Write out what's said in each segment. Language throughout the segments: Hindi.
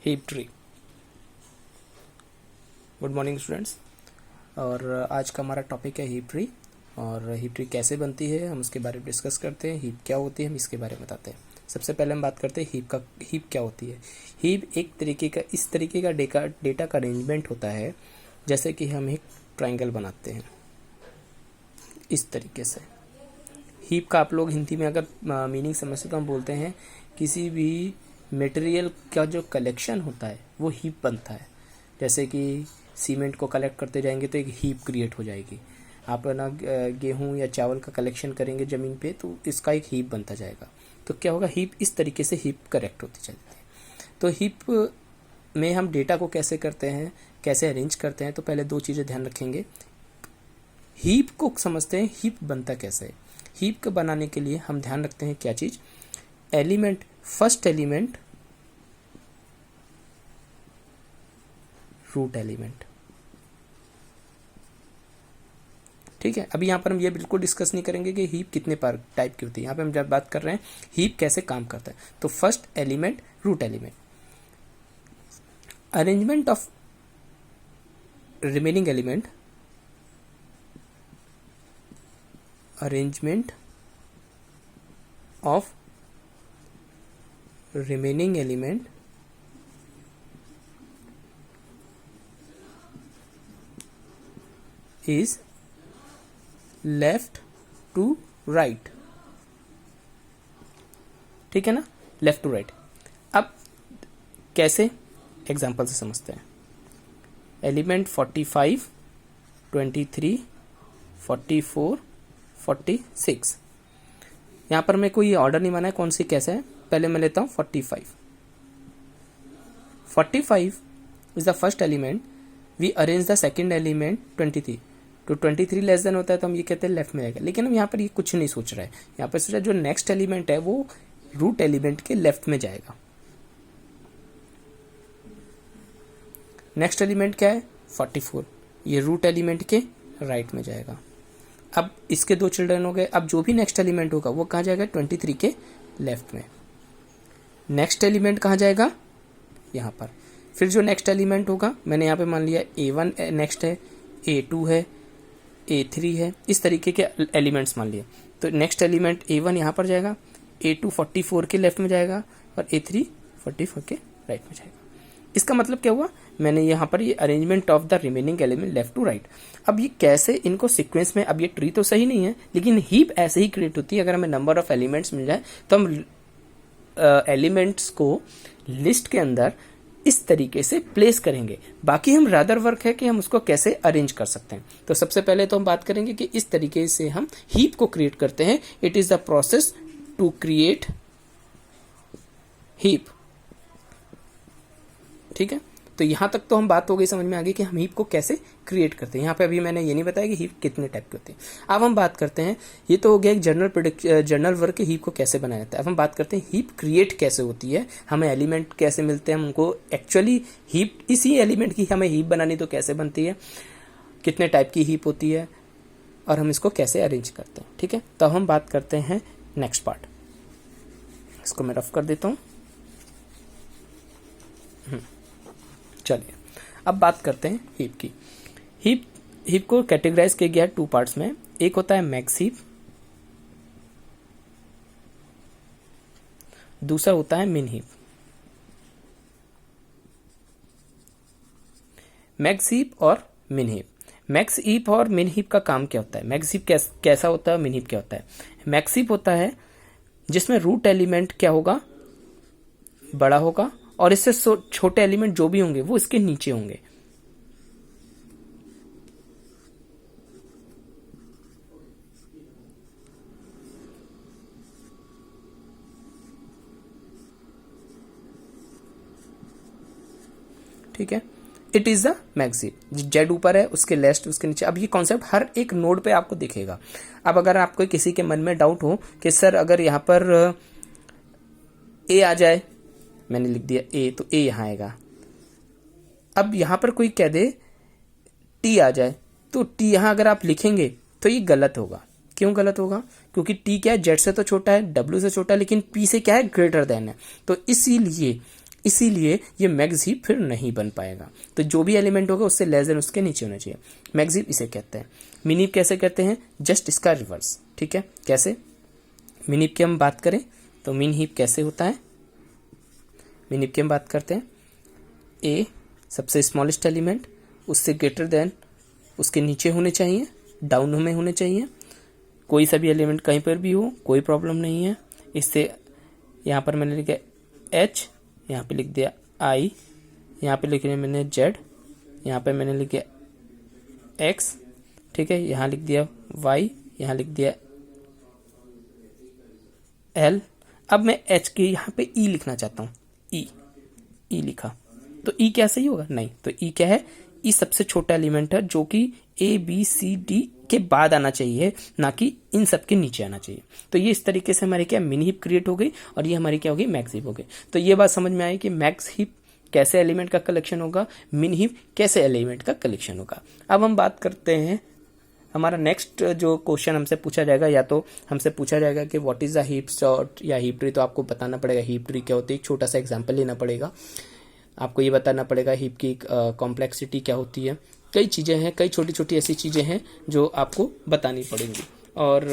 Heap tree. Good morning students. और आज का हमारा टॉपिक है हीप ट्री। और हीप ट्री कैसे बनती है हम उसके बारे में डिस्कस करते हैं। हीप क्या होती है हम इसके बारे में बताते हैं। सबसे पहले हम बात करते हैं हीप क्या होती है। हीप एक तरीके का इस तरीके का डेटा का अरेंजमेंट होता है जैसे कि हम एक ट्रायंगल बनाते हैं इस तरीके से। हीप का आप लोग हिंदी में अगर मीनिंग समझते तो हम बोलते हैं किसी भी मटेरियल का जो कलेक्शन होता है वो हीप बनता है। जैसे कि सीमेंट को कलेक्ट करते जाएंगे तो एक हीप क्रिएट हो जाएगी। आप ना गेहूं या चावल का कलेक्शन करेंगे ज़मीन पे तो इसका एक हीप बनता जाएगा। तो क्या होगा, हीप इस तरीके से हीप करेक्ट होती चलती है। तो हीप में हम डेटा को कैसे करते हैं, कैसे अरेंज करते हैं, तो पहले दो चीज़ें ध्यान रखेंगे। हीप को समझते हैं हीप बनता कैसे है। हीप को बनाने के लिए हम ध्यान रखते हैं क्या चीज़, element, first element, root element. ठीक है, अभी यहाँ पर हम ये बिल्कुल डिस्कस नहीं करेंगे कि हीप कितने टाइप की होती है। यहाँ पे हम जब बात कर रहे हैं हीप कैसे काम करता है, तो first element, root element, arrangement of remaining element, arrangement of remaining element is left to right। ठीक है ना, लेफ्ट टू राइट। अब कैसे, एग्जांपल से समझते हैं। एलिमेंट 45, 23, 44, 46। यहाँ पर मैं कोई ऑर्डर नहीं माना है कौन सी कैसे है। पहले मैं लेता हूँ 45। 45 is the first element, we arrange the second element 23। तो 23 लेस देन होता है तो हम ये कहते हैं लेफ्ट में आएगा। लेकिन हम यहाँ पर ये कुछ नहीं सोच रहे हैं, यहाँ पर सोच रहे हैं जो नेक्स्ट एलिमेंट है वो रूट एलिमेंट के लेफ्ट में जाएगा। नेक्स्ट एलिमेंट क्या है 44, ये रूट एलिमेंट के राइट में जाएगा। अब इसके दो चिल्ड्रन हो गए। अब जो भी नेक्स्ट एलिमेंट होगा वो कहाँ जाएगा, 23 के लेफ्ट में। नेक्स्ट एलिमेंट कहाँ जाएगा, यहाँ पर। फिर जो नेक्स्ट एलिमेंट होगा, मैंने यहाँ पे मान लिया A1 नेक्स्ट है, A2 है, A3 है, इस तरीके के एलिमेंट्स मान लिए। तो नेक्स्ट एलिमेंट A1 यहाँ पर जाएगा, A2 44 के लेफ्ट में जाएगा और A3 44 के राइट में जाएगा। इसका मतलब क्या हुआ, मैंने यहाँ पर ये arrangement of the remaining element left to right. अब ये कैसे इनको सीक्वेंस में, अब ये ट्री तो सही नहीं है लेकिन हीप ऐसे ही क्रिएट होती है। अगर हमें नंबर ऑफ एलिमेंट्स मिल जाए तो हम एलिमेंट्स को लिस्ट के अंदर इस तरीके से प्लेस करेंगे। बाकी हम रादर वर्क है कि हम उसको कैसे अरेंज कर सकते हैं। तो सबसे पहले तो हम बात करेंगे कि इस तरीके से हम हीप को क्रिएट करते हैं। It is the process to create heap. ठीक है, तो यहां तक तो हम बात हो गई, समझ में आ गई कि हम हीप को कैसे क्रिएट करते हैं। यहाँ पे अभी मैंने ये नहीं बताया कि हीप कितने टाइप की होती है। अब हम बात करते हैं, ये तो हो गया एक जनरल वर्क के हीप को कैसे बनाया जाता है। अब हम बात करते हैं हीप क्रिएट कैसे होती है, हमें एलिमेंट कैसे मिलते हैं, हमको एक्चुअली हीप, इसी एलिमेंट की हमें हीप बनानी तो कैसे बनती है, कितने टाइप की हीप होती है और हम इसको कैसे अरेंज करते हैं। ठीक है, तो हम बात करते हैं नेक्स्ट पार्ट। इसको मैं रफ कर देता हूँ। चलिए अब बात करते हैं हीप की। हीप को कैटेगराइज किया गया है टू पार्ट्स में। एक होता है मैक्स हीप, दूसरा होता है मिन हीप। मैक्स हीप और मिन हीप। मैक्स हीप और मिन हीप का काम क्या होता है, मैक्स हीप कैसा होता है, मिन हीप क्या होता है। मैक्स हीप होता है जिसमें रूट एलिमेंट क्या होगा, बड़ा होगा और इससे छोटे एलिमेंट जो भी होंगे वो इसके नीचे होंगे। ठीक है, it is the max heap. Z ऊपर है, उसके लेफ्ट, उसके नीचे। अब ये कॉन्सेप्ट हर एक नोड पे आपको दिखेगा। अब अगर आपको किसी के मन में डाउट हो कि सर अगर यहाँ पर ए आ जाए, मैंने लिख दिया ए, तो ए यहां आएगा। अब यहां पर कोई कह दे टी आ जाए, तो टी यहां अगर आप लिखेंगे तो ये गलत होगा। क्यों गलत होगा, क्योंकि टी क्या है, जेड से तो छोटा है, डब्ल्यू से छोटा है, लेकिन पी से क्या है, ग्रेटर देन है। तो इसीलिए इसीलिए ये मैक्स हीप फिर नहीं बन पाएगा। तो जो भी एलिमेंट होगा उससे लेस देन उसके नीचे होना चाहिए। मैक्स हीप इसे कहते हैं। मिन हीप कैसे कहते हैं? जस्ट इसका रिवर्स। ठीक है, कैसे? मिन हीप की हम बात करें तो मिन हीप कैसे होता है? मिन हीप की हम बात करते हैं, ए सबसे स्मॉलेस्ट एलिमेंट, उससे ग्रेटर देन उसके नीचे होने चाहिए, डाउन में होने चाहिए। कोई सा भी एलिमेंट कहीं पर भी हो, कोई प्रॉब्लम नहीं है। इससे यहाँ पर मैंने लिखा एच, यहाँ पे लिख दिया आई, यहाँ पे लिख दिया मैंने जेड, यहाँ पे मैंने लिख दिया एक्स। ठीक है, यहाँ लिख दिया वाई, यहाँ लिख दिया एल। अब मैं एच के यहाँ पे ई लिखना चाहता हूँ, ई लिखा तो ई क्या सही होगा? नहीं। तो ई क्या है? ई सबसे छोटा एलिमेंट है जो कि ए बी सी डी के बाद आना चाहिए, ना कि इन सब के नीचे आना चाहिए। तो ये इस तरीके से हमारी क्या मिन हीप क्रिएट हो गई और ये हमारी क्या हो गई? मैक्स हीप हो गई। तो ये बात समझ में आई कि मैक्स हीप कैसे एलिमेंट का कलेक्शन होगा, मिन हीप कैसे एलिमेंट का कलेक्शन होगा। अब हम बात करते हैं, हमारा नेक्स्ट जो क्वेश्चन हमसे पूछा जाएगा, या तो हमसे पूछा जाएगा कि what is the heap sort या हीप ट्री। तो आपको बताना पड़ेगा हीप ट्री क्या होती है। एक छोटा सा एग्जांपल लेना पड़ेगा, आपको ये बताना पड़ेगा हीप की कॉम्प्लेक्सिटी क्या होती है। कई चीज़ें हैं, कई छोटी छोटी ऐसी चीज़ें हैं जो आपको बतानी पड़ेंगी। और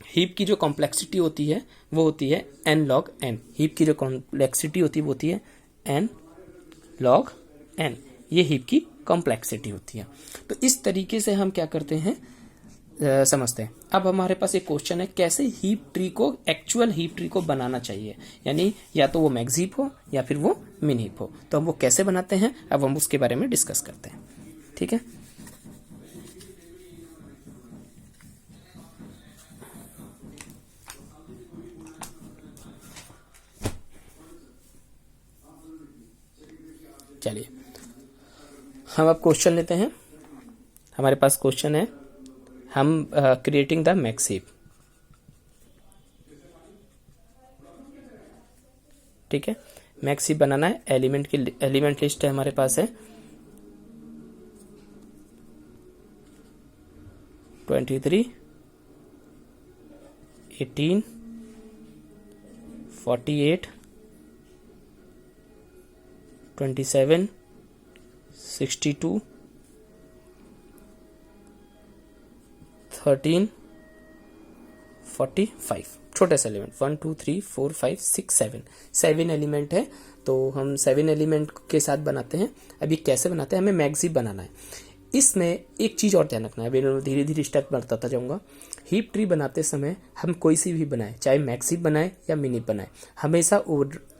हीप की जो कॉम्प्लेक्सिटी होती है वो होती है एन लॉग एन। हीप की जो कॉम्प्लेक्सिटी होती है वो होती है एन लॉग एन। ये हीप की कॉम्प्लेक्सिटी होती है। तो इस तरीके से हम क्या करते हैं, समझते हैं। अब हमारे पास एक क्वेश्चन है, कैसे हीप ट्री को, एक्चुअल हीप ट्री को बनाना चाहिए, यानी या तो वो मैक्स हीप हो या फिर वो मिन हीप हो। तो हम वो कैसे बनाते हैं, अब हम उसके बारे में डिस्कस करते हैं। ठीक है, चलिए हम अब क्वेश्चन लेते हैं। हमारे पास क्वेश्चन है, हम क्रिएटिंग द मैक्स हीप। ठीक है, मैक्स हीप बनाना है। एलिमेंट की एलिमेंट लिस्ट है हमारे पास है 23, 18, 48, 27, 62, 13, 45। छोटे से एलिमेंट 1 2 3 4 5 6 7, 7 एलिमेंट है। तो हम 7 एलिमेंट के साथ बनाते हैं। अभी कैसे बनाते हैं, हमें मैक्स हीप बनाना है। इसमें एक चीज़ और ध्यान रखना है, अभी धीरे धीरे स्टेप बताता जाऊँगा। हीप ट्री बनाते समय हम कोई सी भी बनाए, चाहे मैक्स हीप बनाए या मिन हीप बनाए, हमेशा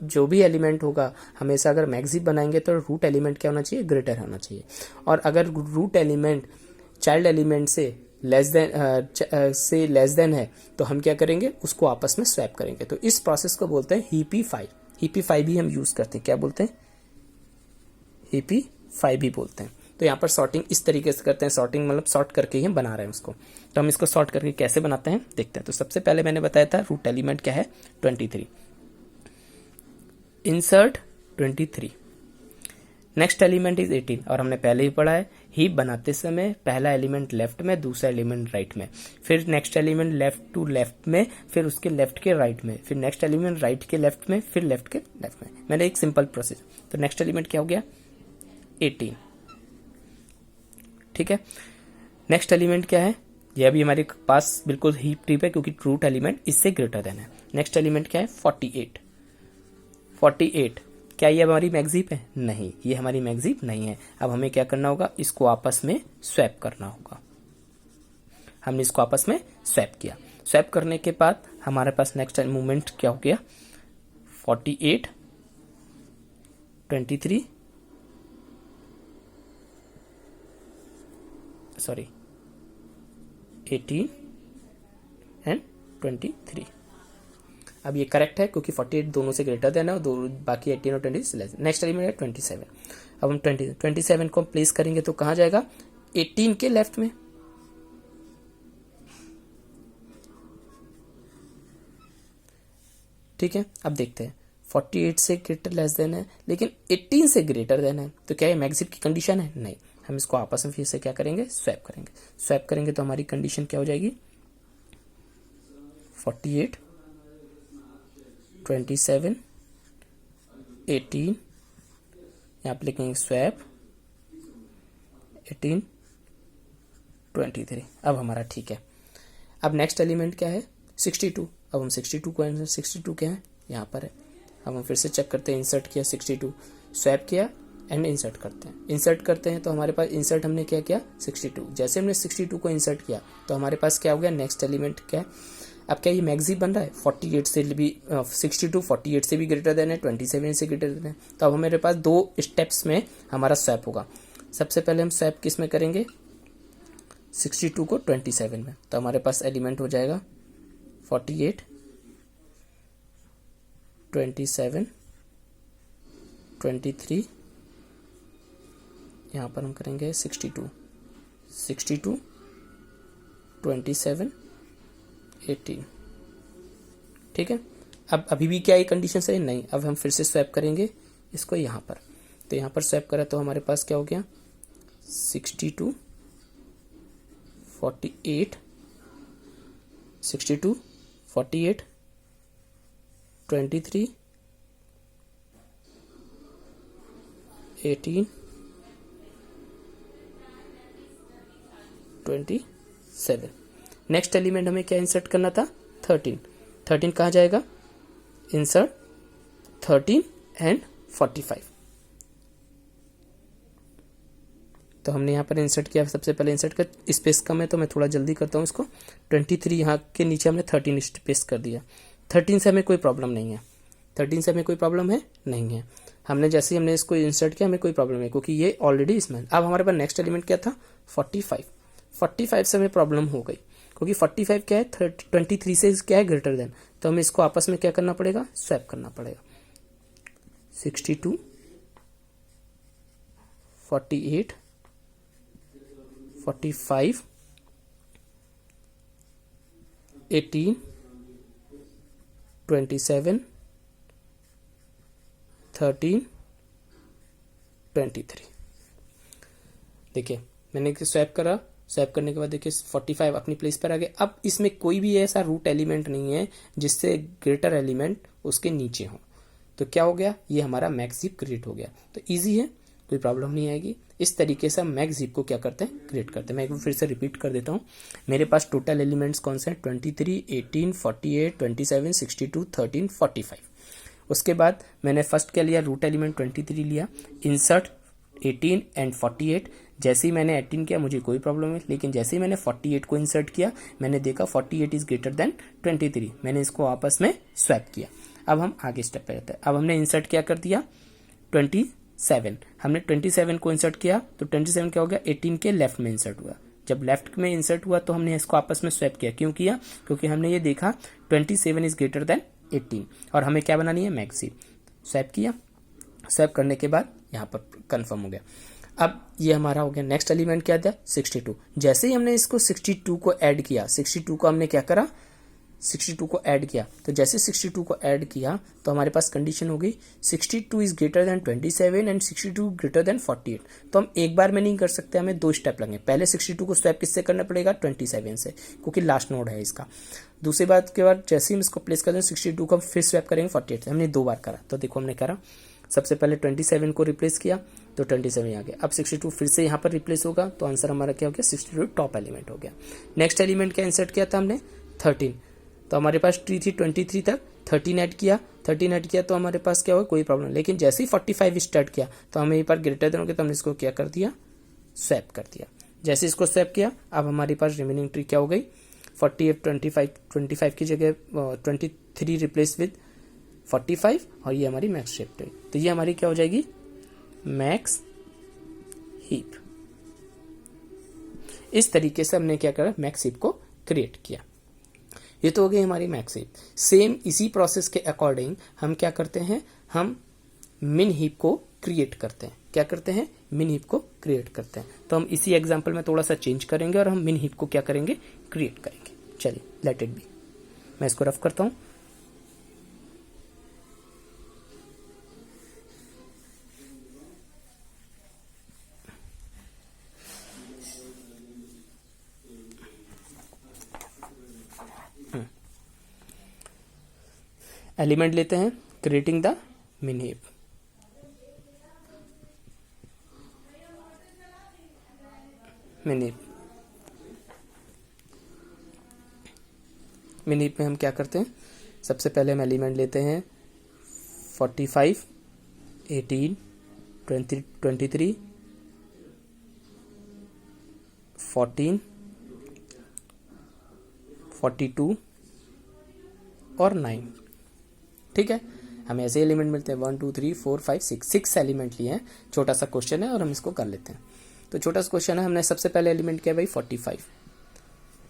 जो भी एलिमेंट होगा, हमेशा अगर मैक्स हीप बनाएंगे तो रूट एलिमेंट क्या होना चाहिए? ग्रेटर होना चाहिए। और अगर रूट एलिमेंट चाइल्ड एलिमेंट से लेस देन है तो हम क्या करेंगे? उसको आपस में स्वैप करेंगे। तो इस प्रोसेस को बोलते हैं हीपीफाई। हीपीफाई भी हम यूज करते हैं। क्या बोलते हैं? हीपीफाई भी बोलते हैं। तो यहाँ पर सॉर्टिंग इस तरीके से करते हैं। सॉर्टिंग मतलब सॉर्ट करके ही हम बना रहे हैं उसको। तो हम इसको सॉर्ट करके कैसे बनाते हैं देखते हैं। तो सबसे पहले मैंने बताया था रूट एलिमेंट क्या है? 23। इंसर्ट 23। नेक्स्ट एलिमेंट इज 18 और हमने पहले ही पढ़ा है हीप बनाते समय पहला एलिमेंट लेफ्ट में, दूसरा एलिमेंट राइट में, फिर next element left to left में, फिर उसके लेफ्ट के राइट में, फिर नेक्स्ट एलिमेंट राइट के लेफ्ट में, फिर लेफ्ट के लेफ्ट में। मैंने एक सिंपल प्रोसेस। तो नेक्स्ट एलिमेंट क्या हो गया? 18। ठीक है, नेक्स्ट एलिमेंट क्या है? ये अभी हमारे पास बिल्कुल हीप ट्री पे, क्योंकि रूट एलिमेंट इससे ग्रेटर देन है। नेक्स्ट एलिमेंट क्या है? 48। 48 क्या ये हमारी मैक्स हीप है? नहीं, ये हमारी मैक्स हीप नहीं है। अब हमें क्या करना होगा? इसको आपस में स्वैप करना होगा। हमने इसको आपस में स्वैप किया। स्वैप करने के बाद हमारे पास नेक्स्ट मूवमेंट क्या हो गया? 48, 23, सॉरी 18 एंड 23। अब ये करेक्ट है क्योंकि 48 दोनों से ग्रेटर देन है और बाकी 18 और 20 से लेस। नेक्स्ट एलिमेंट है 27। अब हम 27 को प्लेस करेंगे तो कहाँ जाएगा? 18 के लेफ्ट में। ठीक है, अब देखते हैं 48 से ग्रेटर लेस देन है, लेकिन 18 से ग्रेटर देन है। तो क्या ये मैक्स हीप की कंडीशन है? नहीं। हम इसको आपस में फिर से क्या करेंगे? स्वैप करेंगे। स्वैप करेंगे तो हमारी कंडीशन क्या हो जाएगी? 48, 27, 18, यहाँ पे लिखेंगे स्वैप 18 23। अब हमारा ठीक है। अब नेक्स्ट एलिमेंट क्या है 62। अब हम 62 को 62 क्या है यहाँ पर है। अब हम फिर से चेक करते हैं, इंसर्ट किया 62, स्वैप किया एंड इंसर्ट करते हैं तो हमारे पास इंसर्ट हमने क्या किया 62। जैसे हमने 62 को इंसर्ट किया तो हमारे पास क्या हो गया, नेक्स्ट एलिमेंट क्या है। अब क्या ये मैक्सिम बन रहा है 48 से भी 62 48 से भी ग्रेटर देन है, 27 से ग्रेटर देन है। तो अब हमारे पास दो स्टेप्स में हमारा स्वैप होगा। सबसे पहले हम स्वैप किस में करेंगे 62 को 27 में। तो हमारे पास एलिमेंट हो जाएगा 48 27 23, यहाँ पर हम करेंगे 62 27 18। ठीक है। अब अभी भी क्या ये कंडीशन सही नहीं, अब हम फिर से स्वैप करेंगे इसको यहाँ पर। तो यहाँ पर स्वैप करा तो हमारे पास क्या हो गया 62 48 62 48 23 18 27। नेक्स्ट एलिमेंट हमें क्या इंसर्ट करना था 13 कहाँ जाएगा, इंसर्ट 13 एंड 45। तो हमने यहाँ पर इंसर्ट किया, सबसे पहले इंसर्ट कर, स्पेस कम है तो मैं थोड़ा जल्दी करता हूँ इसको। 23 यहाँ के नीचे हमने 13 स्पेस कर दिया। 13 से हमें कोई प्रॉब्लम नहीं है, 13 से हमें कोई प्रॉब्लम है नहीं है। हमने जैसे ही हमने इसको इंसर्ट किया हमें कोई प्रॉब्लम नहीं क्योंकि ये ऑलरेडी इसमें। अब हमारे पास नेक्स्ट एलिमेंट क्या था 45 से हमें प्रॉब्लम हो गई क्योंकि 45 क्या है 23 से क्या है ग्रेटर देन। तो हमें इसको आपस में क्या करना पड़ेगा, स्वैप करना पड़ेगा। 62 48 45 18 27 13 23। देखिए मैंने स्वैप करा, स्वैप करने के बाद देखिए 45 अपनी प्लेस पर आ गए। अब इसमें कोई भी ऐसा रूट एलिमेंट नहीं है जिससे ग्रेटर एलिमेंट उसके नीचे हो। तो क्या हो गया, ये हमारा मैक्स हीप क्रिएट हो गया। तो इजी है, कोई प्रॉब्लम नहीं आएगी। इस तरीके से हम मैक्स हीप को क्या करते हैं, क्रिएट करते हैं। मैं एक बार फिर से रिपीट कर देता हूँ। मेरे पास टोटल एलिमेंट्स कौन से हैं 23 18 48 27 62 13 45। उसके बाद मैंने फर्स्ट क्या लिया, रूट एलिमेंट 23 लिया, इंसर्ट 18 एंड 48। जैसे ही मैंने 18 किया मुझे कोई प्रॉब्लम है, लेकिन जैसे ही मैंने 48 को इंसर्ट किया मैंने देखा 48 इज ग्रेटर देन 23, मैंने इसको आपस में स्वैप किया। अब हम आगे स्टेप पे जाते हैं। अब हमने इंसर्ट क्या कर दिया 27, हमने 27 को इंसर्ट किया तो 27 क्या हो गया 18 के लेफ्ट में इंसर्ट हुआ। जब लेफ्ट में इंसर्ट हुआ तो हमने इसको आपस में स्वैप किया। क्यों किया, क्योंकि हमने ये देखा 27 इज ग्रेटर देन 18 और हमें क्या बनानी है मैक्स हीप। स्वैप किया, स्वैप करने के बाद यहाँ पर कंफर्म हो गया। अब ये हमारा हो गया। नेक्स्ट एलिमेंट क्या था 62। जैसे ही हमने इसको 62 को ऐड किया, 62 को हमने क्या करा 62 को ऐड किया, तो जैसे 62 को ऐड किया तो हमारे पास कंडीशन हो गई 62 is greater than 27 and 62 greater than 48। तो हम एक बार में नहीं कर सकते, हमें दो स्टेप लगेंगे। पहले 62 को स्वैप किससे करना पड़ेगा 27 से, क्योंकि लास्ट नोड है इसका। दूसरी बात के बाद जैसे ही हम इसको प्लेस कर दें 62 को हम फिर स्वैप करेंगे 48 से। हमने दो बार करा। तो देखो हमने करा, सबसे पहले 27 को रिप्लेस किया तो 27 आ गया। अब 62 फिर से यहाँ पर रिप्लेस होगा तो आंसर हमारा क्या हो गया 62 टॉप एलिमेंट हो गया। नेक्स्ट एलिमेंट क्या इंसर्ट किया था हमने 13। तो हमारे पास ट्री थी 23 तक, 13 ऐड किया तो हमारे पास क्या हुआ कोई प्रॉब्लम। लेकिन जैसे ही 45 स्टार्ट किया तो हमें यहाँ पर ग्रेटर देन हो गया तो हमने इसको क्या कर दिया स्वैप कर दिया। जैसे इसको स्वैप किया अब हमारे पास रिमेनिंग ट्री क्या हो गई 48 25 की जगह 23 रिप्लेस विद 45 और ये हमारी मैक्स हीप ट्री। तो ये हमारी क्या हो जाएगी मैक्स हीप। इस तरीके से हमने क्या करा मैक्स हीप को क्रिएट किया। ये तो हो गई हमारी मैक्स हीप। सेम इसी प्रोसेस के अकॉर्डिंग हम क्या करते हैं, हम मिन हीप को क्रिएट करते हैं। क्या करते हैं मिन हीप को क्रिएट करते हैं। तो हम इसी एग्जांपल में थोड़ा सा चेंज करेंगे और हम मिन हीप को क्या करेंगे क्रिएट करेंगे। चलिए लेट इट बी, मैं इसको रफ करता हूं। एलिमेंट लेते हैं क्रिएटिंग द मिन हीप। मिन हीप में हम क्या करते हैं, सबसे पहले हम एलिमेंट लेते हैं 45, 18, 23, 14, 42 और 9। ठीक है, हमें ऐसे एलिमेंट मिलते हैं 1 2 3 4 5 6 एलिमेंट लिए हैं। छोटा सा क्वेश्चन है और हम इसको कर लेते हैं। तो छोटा सा क्वेश्चन है, हमने सबसे पहले एलिमेंट किया भाई 45,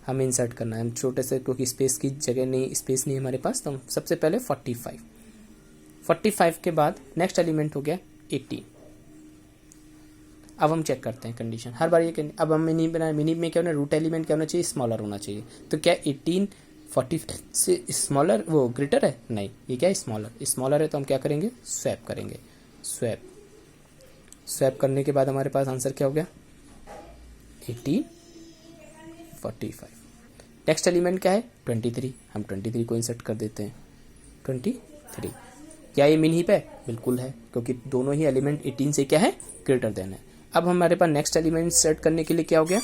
हमें इंसर्ट करना है। हम छोटे से, क्योंकि स्पेस की जगह नहीं, स्पेस नहीं हमारे पास, तो हम सबसे पहले 45 के बाद नेक्स्ट एलिमेंट हो गया 18। अब हम चेक करते हैं कंडीशन हर बार ये, अब हम मिनी बनाए, मिनी में क्या होना, रूट एलिमेंट क्या होना चाहिए, स्मॉलर होना चाहिए। तो क्या 18 40 से स्मॉलर वो ग्रेटर है, नहीं, ये क्या है, स्मॉलर है। तो हम क्या करेंगे, स्वैप करेंगे। स्वैप करने के बाद हमारे पास आंसर क्या हो गया, 18 45। नेक्स्ट एलिमेंट क्या है, 23। हम 23 को इंसर्ट कर देते हैं 23। क्या ये मिन हीप है, बिल्कुल है, क्योंकि दोनों ही एलिमेंट 18 से क्या है, ग्रेटर देन है। अब हमारे पास नेक्स्ट एलिमेंट इंसर्ट करने के लिए क्या हो गया,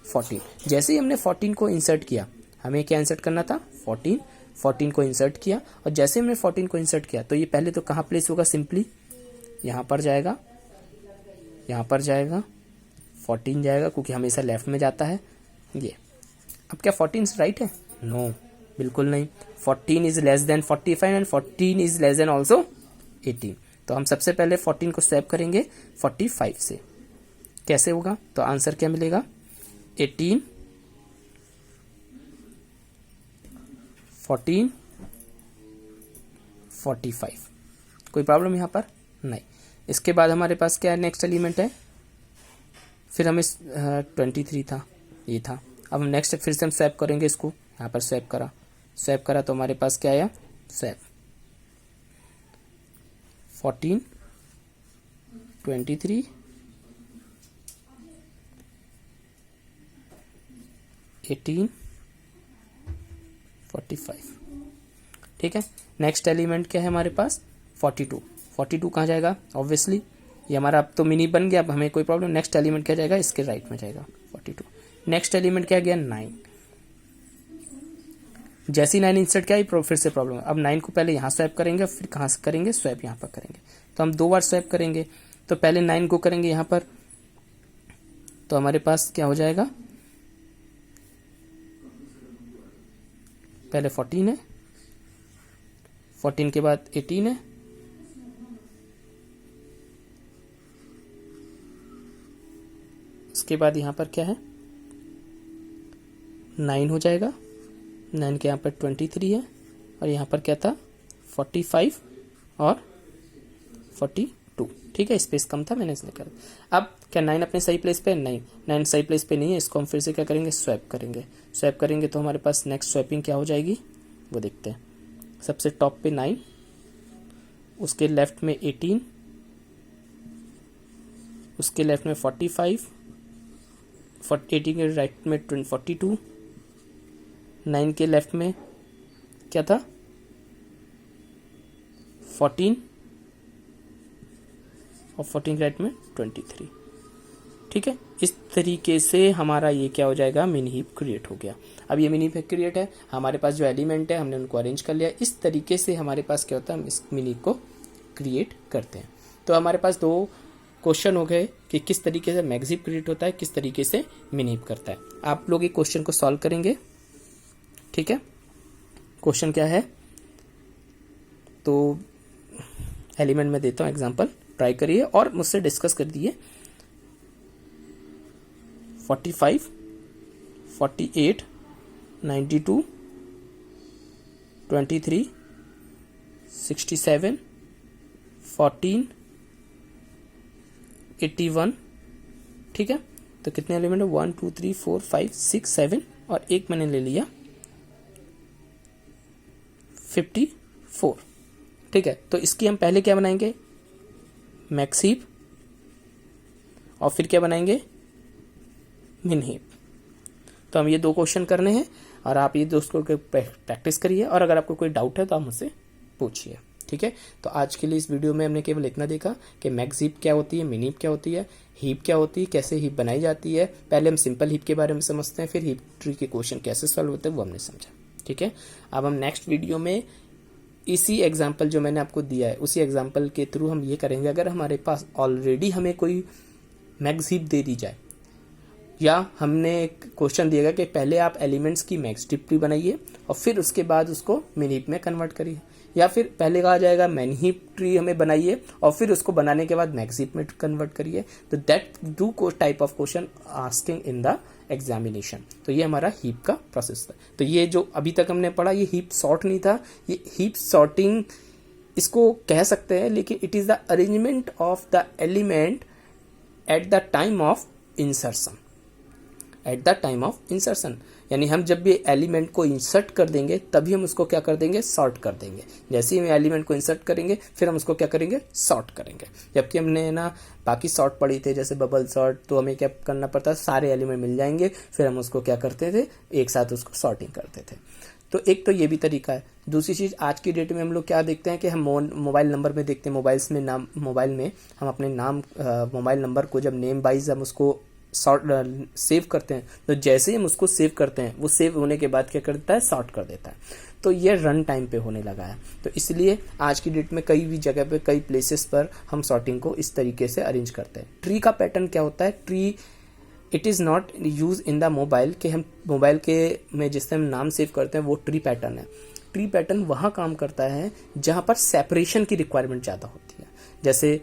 14। जैसे ही हमने 14 को इंसर्ट किया, हमें क्या इंसर्ट करना था, 14 को इंसर्ट किया, और जैसे हमने 14 को इंसर्ट किया तो ये पहले तो कहाँ प्लेस होगा, सिंपली यहाँ पर जाएगा, 14 जाएगा, क्योंकि हमेशा लेफ्ट में जाता है ये। अब क्या 14 राइट है, नो, बिल्कुल नहीं। 14 is less than 45 and 14 is less than also 18। तो हम सबसे पहले 14 को स्वैप करेंगे 45 से। कैसे होगा, तो आंसर क्या मिलेगा, 18 14 45। कोई प्रॉब्लम यहाँ पर नहीं। इसके बाद हमारे पास क्या है, नेक्स्ट एलिमेंट है, फिर हमें 23 था, ये था। अब हम नेक्स्ट फिर से हम स्वैप करेंगे इसको, यहाँ पर स्वैप करा तो हमारे पास क्या आया, स्वैप 14 23 18 45। ठीक है, नेक्स्ट एलिमेंट क्या है हमारे पास, 42 कहाँ जाएगा, ऑब्वियसली ये हमारा अब तो मिनी बन गया, अब हमें कोई प्रॉब्लम। नेक्स्ट एलिमेंट क्या जाएगा, इसके राइट में जाएगा 42। नेक्स्ट एलिमेंट क्या गया, 9। जैसी 9 इंसर्ट क्या है, फिर से प्रॉब्लम। अब 9 को पहले यहाँ स्वैप करेंगे, फिर कहाँ से करेंगे, स्वैप यहाँ पर करेंगे। तो हम 2 बार स्वैप करेंगे, तो पहले 9 को करेंगे यहाँ पर, तो हमारे पास क्या हो जाएगा, पहले 14 है, 14 के बाद 18 है, उसके बाद यहाँ पर क्या है, 9 हो जाएगा। 9 के यहाँ पर 23 है, और यहाँ पर क्या था, 45 और 42। ठीक है, स्पेस कम था, मैंने इसलिए कर। अब क्या 9 अपने सही प्लेस पे, नहीं, 9 सही प्लेस पे नहीं है। इसको हम फिर से क्या करेंगे, स्वैप करेंगे। तो हमारे पास नेक्स्ट स्वैपिंग क्या हो जाएगी, वो देखते हैं। सबसे टॉप पे 9, उसके लेफ्ट में 18, उसके लेफ्ट में 45, 18 के राइट में 42, 9 के लेफ्ट में क्या था, 14, और 14 के राइट में 23। ठीक है, इस तरीके से हमारा ये क्या हो जाएगा, मिनी हीप क्रिएट हो गया। अब ये मिनी हीप क्रिएट है, हमारे पास जो एलिमेंट है हमने उनको अरेंज कर लिया। इस तरीके से हमारे पास क्या होता है, हम इस मिनी हीप को क्रिएट करते हैं। तो हमारे पास 2 क्वेश्चन हो गए कि किस तरीके से मैक्स हीप क्रिएट होता है, किस तरीके से मिनी हीप करता है। आप लोग एक क्वेश्चन को सॉल्व करेंगे। ठीक है, क्वेश्चन क्या है, तो एलिमेंट में देता हूं एग्जांपल, ट्राई करिए और मुझसे डिस्कस कर दिए। 45, 48, 92, 23, 67, 14, 81। ठीक है, तो कितने एलिमेंट है, 1 2 3 4 5 6 7, और एक मैंने ले लिया 54। ठीक है, तो इसकी हम पहले क्या बनाएंगे, मैक्स हीप, और फिर क्या बनाएंगे, मिन हीप। तो हम ये 2 क्वेश्चन करने हैं, और आप ये दोस्तों को प्रैक्टिस करिए, और अगर आपको कोई डाउट है तो आप मुझसे पूछिए। ठीक। ठीक है। तो आज के लिए इस वीडियो में हमने केवल इतना देखा कि मैक्स हीप क्या होती है, मिनी हीप क्या होती है, हीप क्या होती है, कैसे हीप बनाई जाती है। पहले हम सिंपल हीप के बारे में समझते हैं, फिर हीप ट्री के क्वेश्चन कैसे सॉल्व होते हैं वो हमने समझा, ठीक है। अब हम नेक्स्ट वीडियो में इसी एग्जाम्पल जो मैंने आपको दिया है उसी एग्जाम्पल के थ्रू हम ये करेंगे, अगर हमारे पास ऑलरेडी हमें कोई मैक्स हीप दे दी जाए या हमने एक क्वेश्चन दिएगा कि पहले आप एलिमेंट्स की मैक्स हीप ट्री बनाइए और फिर उसके बाद उसको मिनी हीप में कन्वर्ट करिए, या फिर पहले कहा जाएगा मिनी हीप ट्री हमें बनाइए और फिर उसको बनाने के बाद मैक्स हीप में कन्वर्ट करिए। तो that two type of question asking in the examination. तो ये हमारा हीप का प्रोसेस था। तो ये जो अभी तक हमने पढ़ा ये हीप सॉर्ट नहीं था, ये हीप सॉर्टिंग इसको कह सकते हैं, लेकिन it is the arrangement of the element at the time of insertion. At the time of insertion यानी हम जब भी एलिमेंट को इंसर्ट कर देंगे तभी हम उसको क्या कर देंगे, सॉर्ट कर देंगे। जैसे ही हम एलिमेंट को इंसर्ट करेंगे फिर हम उसको क्या करेंगे, सॉर्ट करेंगे। जबकि हमने ना बाकी सॉर्ट पढ़ी थे जैसे बबल सॉर्ट, तो हमें क्या करना पड़ता है, सारे एलिमेंट मिल जाएंगे फिर हम उसको क्या करते थे, एक साथ उसको सॉर्टिंग करते थे। तो एक तो ये भी तरीका है। दूसरी चीज़ आज की डेट में हम लोग क्या देखते हैं कि हम मोबाइल नंबर में देखते हैं, मोबाइल में हम अपने नाम मोबाइल नंबर को जब नेम वाइज हम उसको सेव करते हैं, तो जैसे ही हम उसको सेव करते हैं वो सेव होने के बाद क्या करता है, सॉर्ट कर देता है। तो ये रन टाइम पे होने लगा है। तो इसलिए आज की डेट में कई भी जगह पे कई प्लेसेस पर हम सॉर्टिंग को इस तरीके से अरेंज करते हैं। ट्री का पैटर्न क्या होता है, tree it is not use in the mobile कि हम मोबाइल के में जिससे हम नाम सेव करते हैं वो ट्री पैटर्न है। ट्री पैटर्न वहाँ काम करता है जहाँ पर सेपरेशन की रिक्वायरमेंट ज़्यादा होती है। जैसे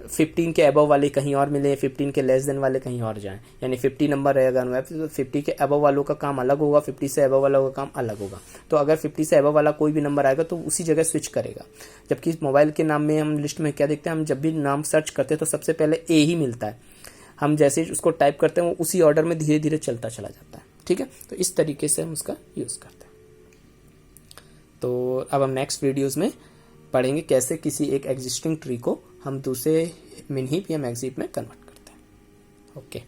15 के अबव वाले कहीं और मिले, 15 के लेस देन वाले कहीं और जाएं, यानी 50 नंबर रहेगा तो 50 के अबव वालों का काम अलग होगा, 50 से अबव वालों का काम अलग होगा। तो अगर 50 से अबव वाला कोई भी नंबर आएगा तो उसी जगह स्विच करेगा। जबकि मोबाइल के नाम में हम लिस्ट में क्या देखते हैं, हम जब भी नाम सर्च करते हैं तो सबसे पहले ए ही मिलता है। हम जैसे ही उसको टाइप करते हैं वो उसी ऑर्डर में धीरे धीरे चलता चला जाता है, ठीक है। तो इस तरीके से हम उसका यूज़ करते हैं। तो अब हम नेक्स्ट वीडियोज़ में पढ़ेंगे कैसे किसी एक एग्जिस्टिंग ट्री को हम दूसरे मिनी हीप या मैक्स हीप में कन्वर्ट करते हैं। ओके।